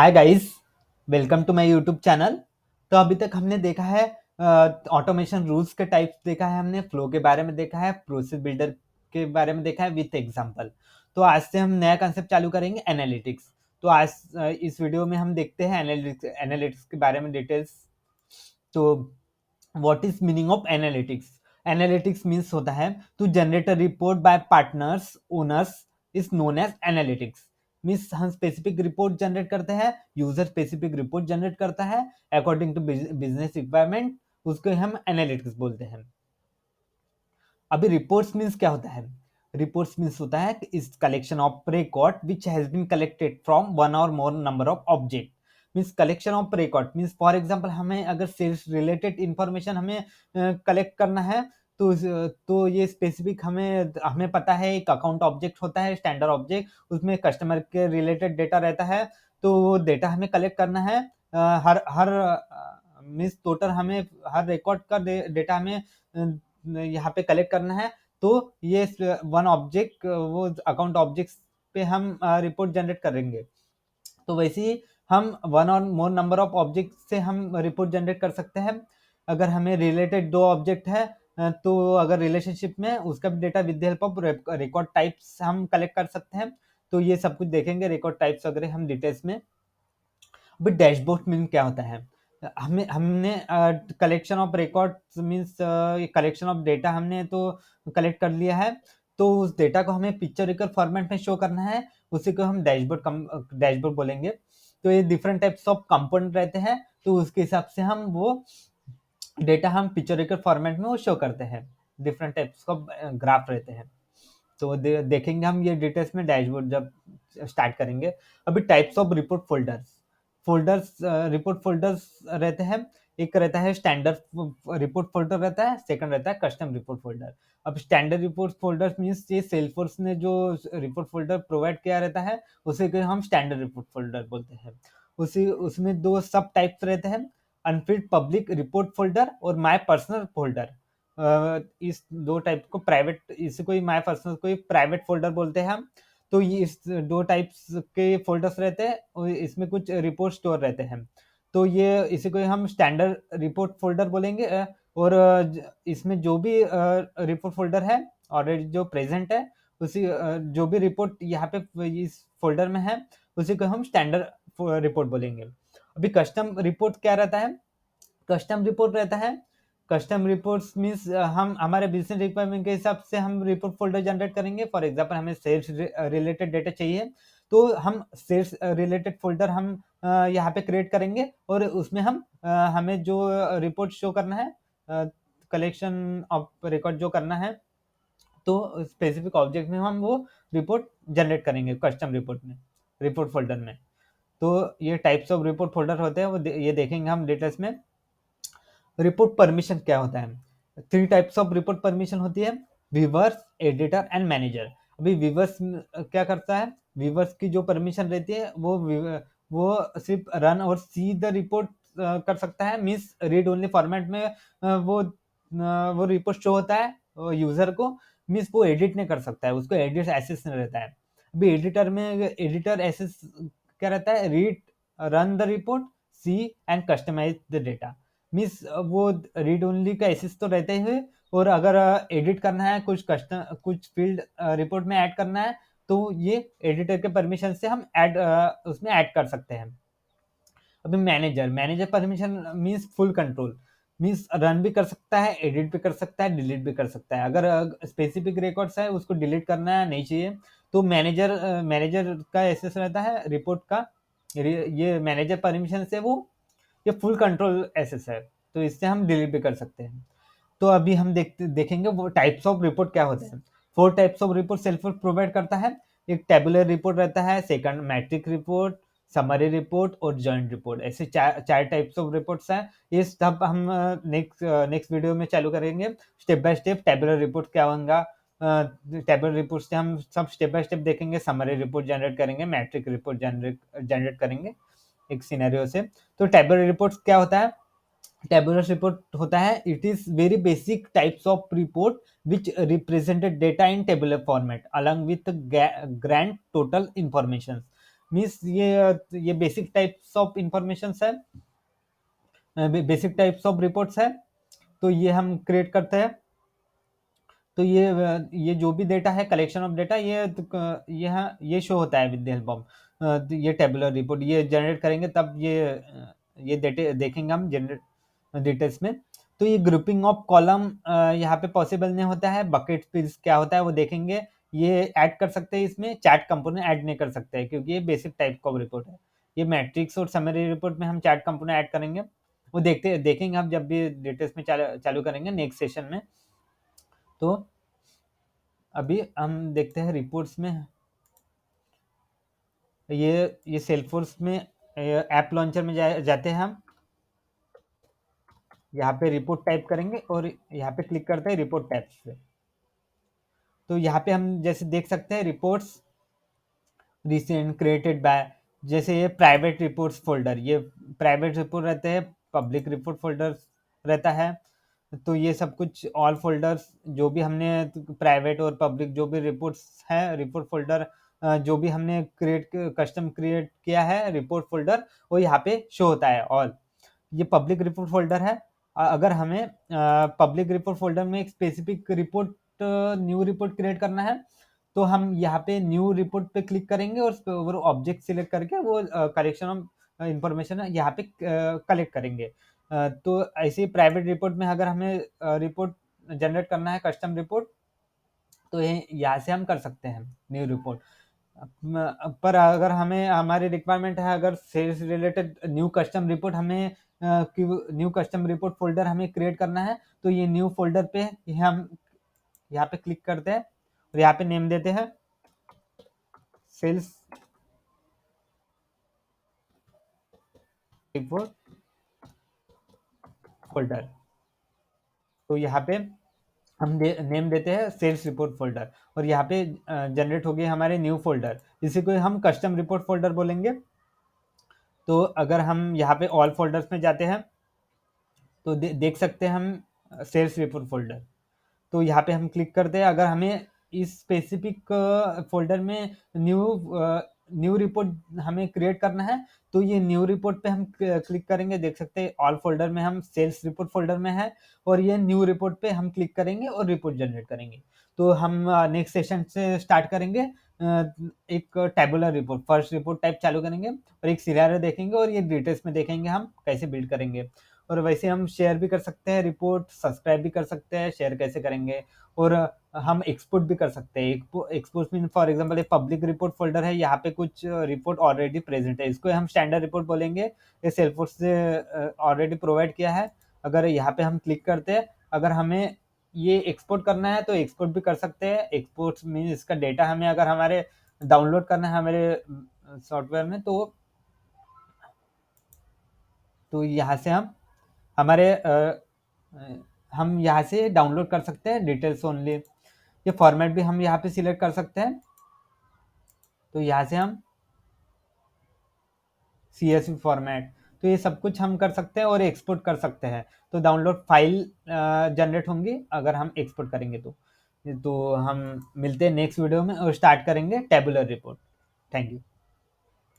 Hi guys, welcome to my YouTube channel. तो अभी तक हमने देखा है ऑटोमेशन रूल्स के टाइप्स देखा है, हमने फ्लो के बारे में देखा है, प्रोसेस बिल्डर के बारे में देखा है विथ एग्जांपल। तो आज से हम नया कंसेप्ट चालू करेंगे, एनालिटिक्स। तो आज इस वीडियो में हम देखते हैं एनालिटिक्स एनालिटिक्स के बारे में डिटेल्स। तो what is meaning of analytics? Analytics means होता है to generate a report by partners owners is known as analytics. Means हम स्पेसिफिक रिपोर्ट जनरेट करते हैं, यूजर स्पेसिफिक रिपोर्ट जनरेट करता है अकॉर्डिंग टू बिजनेस रिक्वायरमेंट, उसको हम एनालिटिक्स बोलते हैं। अभी रिपोर्ट्स मीन्स क्या होता है? रिपोर्ट्स मीन्स होता है इस collection of record which has been collected from one or more number of object. Means collection of record means for example हमें अगर सेल्स रिलेटेड इंफॉर्मेशन हमें कलेक्ट करना है, तो ये स्पेसिफिक हमें हमें पता है एक अकाउंट ऑब्जेक्ट होता है, स्टैंडर्ड ऑब्जेक्ट, उसमें कस्टमर के रिलेटेड डेटा रहता है। तो वो डेटा हमें कलेक्ट करना है। हर हर मीन्स टोटल हमें हर रिकॉर्ड का डेटा हमें यहाँ पे कलेक्ट करना है। तो ये वन ऑब्जेक्ट वो अकाउंट ऑब्जेक्ट पे हम रिपोर्ट जनरेट करेंगे। तो वैसे ही हम one or more number of object से हम रिपोर्ट जनरेट कर सकते हैं। अगर हमें रिलेटेड दो ऑब्जेक्ट है, तो अगर रिलेशनशिप में उसका भी data with the help of record types हम कलेक्ट कर सकते हैं। तो ये सब कुछ देखेंगे, रिकॉर्ड टाइप्स वगैरह हम डिटेल्स में। अभी डैशबोर्ड मीन क्या होता है? हमें हमने collection of records means collection of data हमने तो कलेक्ट कर लिया है। तो उस डेटा को हमें पिक्चरिकल फॉर्मेट में शो करना है, उसी को हम डैशबोर्ड बोलेंगे। तो ये डिफरेंट टाइप्स ऑफ कंपोनेंट रहते हैं, तो उसके हिसाब से हम वो डेटा हम पिक्चरिकल फॉर्मेट में वो शो करते हैं। डिफरेंट टाइप्स का ग्राफ रहते हैं। तो देखेंगे हम ये डिटेल्स में डैशबोर्ड जब स्टार्ट करेंगे। अभी types of report folders. Report folders रहते हैं। एक रहता है स्टैंडर्ड रिपोर्ट फोल्डर रहता है, सेकंड रहता है कस्टम रिपोर्ट फोल्डर। अब स्टैंडर्ड रिपोर्ट फोल्डर मीन्स ये सेल्सफोर्स ने जो रिपोर्ट फोल्डर प्रोवाइड किया रहता है, उसे को हम स्टैंडर्ड रिपोर्ट फोल्डर बोलते हैं। उसी उसमें दो सब टाइप्स रहते हैं, अनफिल्ड पब्लिक रिपोर्ट फोल्डर और माय पर्सनल फोल्डर। इस दो टाइप को प्राइवेट, इसे कोई माय पर्सनल कोई प्राइवेट फोल्डर बोलते हैं हम। तो ये इस दो टाइप्स के फोल्डर्स रहते हैं और इसमें कुछ रिपोर्ट स्टोर रहते हैं। तो ये इसे कोई हम स्टैंडर्ड रिपोर्ट फोल्डर बोलेंगे। और इसमें जो भी रिपोर्ट फोल्डर है ऑलरेडी जो प्रेजेंट है, उसी जो भी रिपोर्ट यहाँ पे इस फोल्डर में है, उसी को हम स्टैंडर्ड रिपोर्ट बोलेंगे। अभी कस्टम रिपोर्ट क्या रहता है? कस्टम रिपोर्ट रहता है, कस्टम रिपोर्ट्स मीन्स हम हमारे बिजनेस रिक्वायरमेंट के हिसाब से हम रिपोर्ट फोल्डर जनरेट करेंगे। फॉर एग्जांपल हमें सेल्स रिलेटेड डेटा चाहिए, तो हम सेल्स रिलेटेड फोल्डर हम यहाँ पे क्रिएट करेंगे और उसमें हम हमें जो रिपोर्ट शो करना है, कलेक्शन ऑफ रिकॉर्ड जो करना है, तो स्पेसिफिक ऑब्जेक्ट में हम वो रिपोर्ट जनरेट करेंगे कस्टम रिपोर्ट में, रिपोर्ट फोल्डर में। तो ये टाइप्स ऑफ रिपोर्ट फोल्डर होते हैं, वो ये देखेंगे हम डिटेल्स में। रिपोर्ट परमिशन क्या होता है? Three types of report permission होती है, व्यूवर्स, एडिटर एंड मैनेजर। अभी व्यूवर्स क्या करता है? व्यूवर्स की जो परमिशन रहती है वो सिर्फ रन और सी द रिपोर्ट कर सकता है, मीन्स रीड ओनली फॉर्मेट में वो रिपोर्ट शो होता है यूजर को। मीन्स वो एडिट नहीं कर सकता है, उसको एडिट एक्सेस नहीं रहता है। अभी एडिटर में एडिटर एक्सेस क्या रहता है? Read, run the report, see and customize the data. Means वो रीड ओनली का एसेस तो रहते ही, और अगर एडिट करना है, कुछ फील्ड रिपोर्ट में ऐड करना है, तो ये एडिटर के परमिशन से हम ऐड उसमें ऐड कर सकते हैं। अभी manager permission means full control, means run भी कर सकता है, एडिट भी कर सकता है, डिलीट भी कर सकता है। अगर स्पेसिफिक रिकॉर्ड्स है उसको डिलीट करना है, नहीं चाहिए, तो मैनेजर का एसेस रहता है रिपोर्ट का। ये मैनेजर परमिशन से वो ये फुल कंट्रोल एसेस है, तो इससे हम डिलीट भी कर सकते हैं। तो अभी हम देखेंगे वो टाइप्स ऑफ रिपोर्ट क्या होते हैं। Four types of report Salesforce provide करता है। एक टेबुलर रिपोर्ट रहता है, second matrix report, summary report और जॉइंट रिपोर्ट। ऐसे चार चार टाइप्स ऑफ रिपोर्ट्स हैं। ये सब हम नेक्स्ट वीडियो में चालू करेंगे, step by step tabular report क्या होगा। टेबुलर रिपोर्ट से हम सब स्टेप बाय स्टेप देखेंगे, समरी रिपोर्ट जनरेट करेंगे, मैट्रिक रिपोर्ट जनरेट करेंगे एक सिनेरियो से। तो टेबुलर रिपोर्ट क्या होता है? टेबुलर रिपोर्ट होता है, it is very basic types of report which represented data in tabular format along with grand total information. Means ये बेसिक टाइप्स ऑफ इंफॉर्मेशन है, बेसिक टाइप्स ऑफ रिपोर्ट्स है। तो ये हम क्रिएट करते हैं। तो ये जो भी डेटा है, कलेक्शन ऑफ डेटा, ये शो होता है विद द हेल्प ऑफ ये टेबुलर रिपोर्ट। ये जनरेट करेंगे तब ये डेटे देखेंगे हम जनरेट डिटेल्स में। तो ये ग्रुपिंग ऑफ कॉलम यहाँ पे पॉसिबल नहीं होता है। बकेट फिल्स क्या होता है वो देखेंगे। ये ऐड कर सकते हैं, इसमें चैट कंपोनेंट ऐड नहीं कर सकते हैं क्योंकि ये बेसिक टाइप का रिपोर्ट है। ये मैट्रिक्स और समरी रिपोर्ट में हम चैट कंपोनेंट ऐड करेंगे, वो देखेंगे हम जब भी डिटेल्स में चालू करेंगे नेक्स्ट सेशन में। तो अभी हम देखते हैं रिपोर्ट्स में। ये सेल्सफोर्स में ऐप लॉन्चर में जाते हैं हम। यहाँ पे रिपोर्ट टाइप करेंगे और यहाँ पे क्लिक करते हैं रिपोर्ट टाइप्स पे। तो यहाँ पे हम जैसे देख सकते हैं रिपोर्ट्स रिसेंट क्रिएटेड बाय, जैसे ये प्राइवेट रिपोर्ट्स फोल्डर, ये प्राइवेट रिपोर्ट रहते हैं, पब्लिक रिपोर्ट फोल्डर रहता है। तो ये सब कुछ ऑल फोल्डर्स जो भी हमने प्राइवेट और पब्लिक जो भी रिपोर्ट्स हैं, रिपोर्ट फोल्डर जो भी हमने कस्टम क्रिएट किया है रिपोर्ट फोल्डर, वो यहाँ पे शो होता है ऑल। ये पब्लिक रिपोर्ट फोल्डर है। अगर हमें पब्लिक रिपोर्ट फोल्डर में एक specific report new report create करना है तो हम यहाँ पे न्यू रिपोर्ट पे क्लिक करेंगे और वो ऑब्जेक्ट सिलेक्ट करके वो कलेक्शन ऑफ इंफॉर्मेशन यहाँ पे कलेक्ट करेंगे। तो ऐसे ही प्राइवेट रिपोर्ट में अगर हमें रिपोर्ट जनरेट करना है कस्टम रिपोर्ट, तो ये यहाँ से हम कर सकते हैं न्यू रिपोर्ट। पर अगर हमें हमारी रिक्वायरमेंट है, अगर sales related new custom report हमें न्यू कस्टम रिपोर्ट फोल्डर हमें क्रिएट करना है, तो ये न्यू फोल्डर पे हम यहाँ पे क्लिक करते हैं और यहाँ पे नेम देते हैं सेल्स रिपोर्ट फोल्डर। तो यहाँ पे हम नेम देते हैं सेल्स रिपोर्ट फोल्डर और यहाँ पे जनरेट हो गए हमारे न्यू फोल्डर, इसी को हम कस्टम रिपोर्ट फोल्डर बोलेंगे। तो अगर हम यहाँ पे ऑल फोल्डर्स में जाते हैं तो देख सकते हैं हम सेल्स रिपोर्ट फोल्डर। तो यहाँ पे हम क्लिक करते हैं। अगर हमें इस स्पेसिफिक फोल्डर में न्यू रिपोर्ट हमें क्रिएट करना है तो ये न्यू रिपोर्ट पे हम क्लिक करेंगे। देख सकते हैं ऑल फोल्डर में हम सेल्स रिपोर्ट फोल्डर में है और ये न्यू रिपोर्ट पे हम क्लिक करेंगे और रिपोर्ट जनरेट करेंगे। तो हम नेक्स्ट सेशन से स्टार्ट करेंगे। एक tabular report first report type चालू करेंगे और एक सिनेरियो देखेंगे और ये डिटेल्स में देखेंगे हम कैसे बिल्ड करेंगे। और वैसे हम शेयर भी कर सकते हैं रिपोर्ट, सब्सक्राइब भी कर सकते हैं, शेयर कैसे करेंगे। और हम एक्सपोर्ट भी कर सकते हैं। एक्सपोर्ट मीन फॉर एग्जांपल एक पब्लिक रिपोर्ट फोल्डर है, यहाँ पे कुछ रिपोर्ट ऑलरेडी प्रेजेंट है, इसको हम स्टैंडर्ड रिपोर्ट बोलेंगे। ये सेल्सफोर्स से ऑलरेडी प्रोवाइड किया है। अगर यहाँ पे हम क्लिक करते हैं, अगर हमें ये एक्सपोर्ट करना है तो एक्सपोर्ट भी कर सकते हैं। एक्सपोर्ट मीन इसका डेटा हमें अगर हमारे डाउनलोड करना है हमारे सॉफ्टवेयर में, तो यहाँ से हमारे हम यहाँ से डाउनलोड कर सकते हैं डिटेल्स ओनली। ये फॉर्मेट भी हम यहाँ पे सिलेक्ट कर सकते हैं। तो यहाँ से हम CSV फॉर्मेट, तो ये सब कुछ हम कर सकते हैं और एक्सपोर्ट कर सकते हैं। तो डाउनलोड फाइल जनरेट होंगी अगर हम एक्सपोर्ट करेंगे तो हम मिलते हैं नेक्स्ट वीडियो में और स्टार्ट करेंगे टेबुलर रिपोर्ट। Thank you.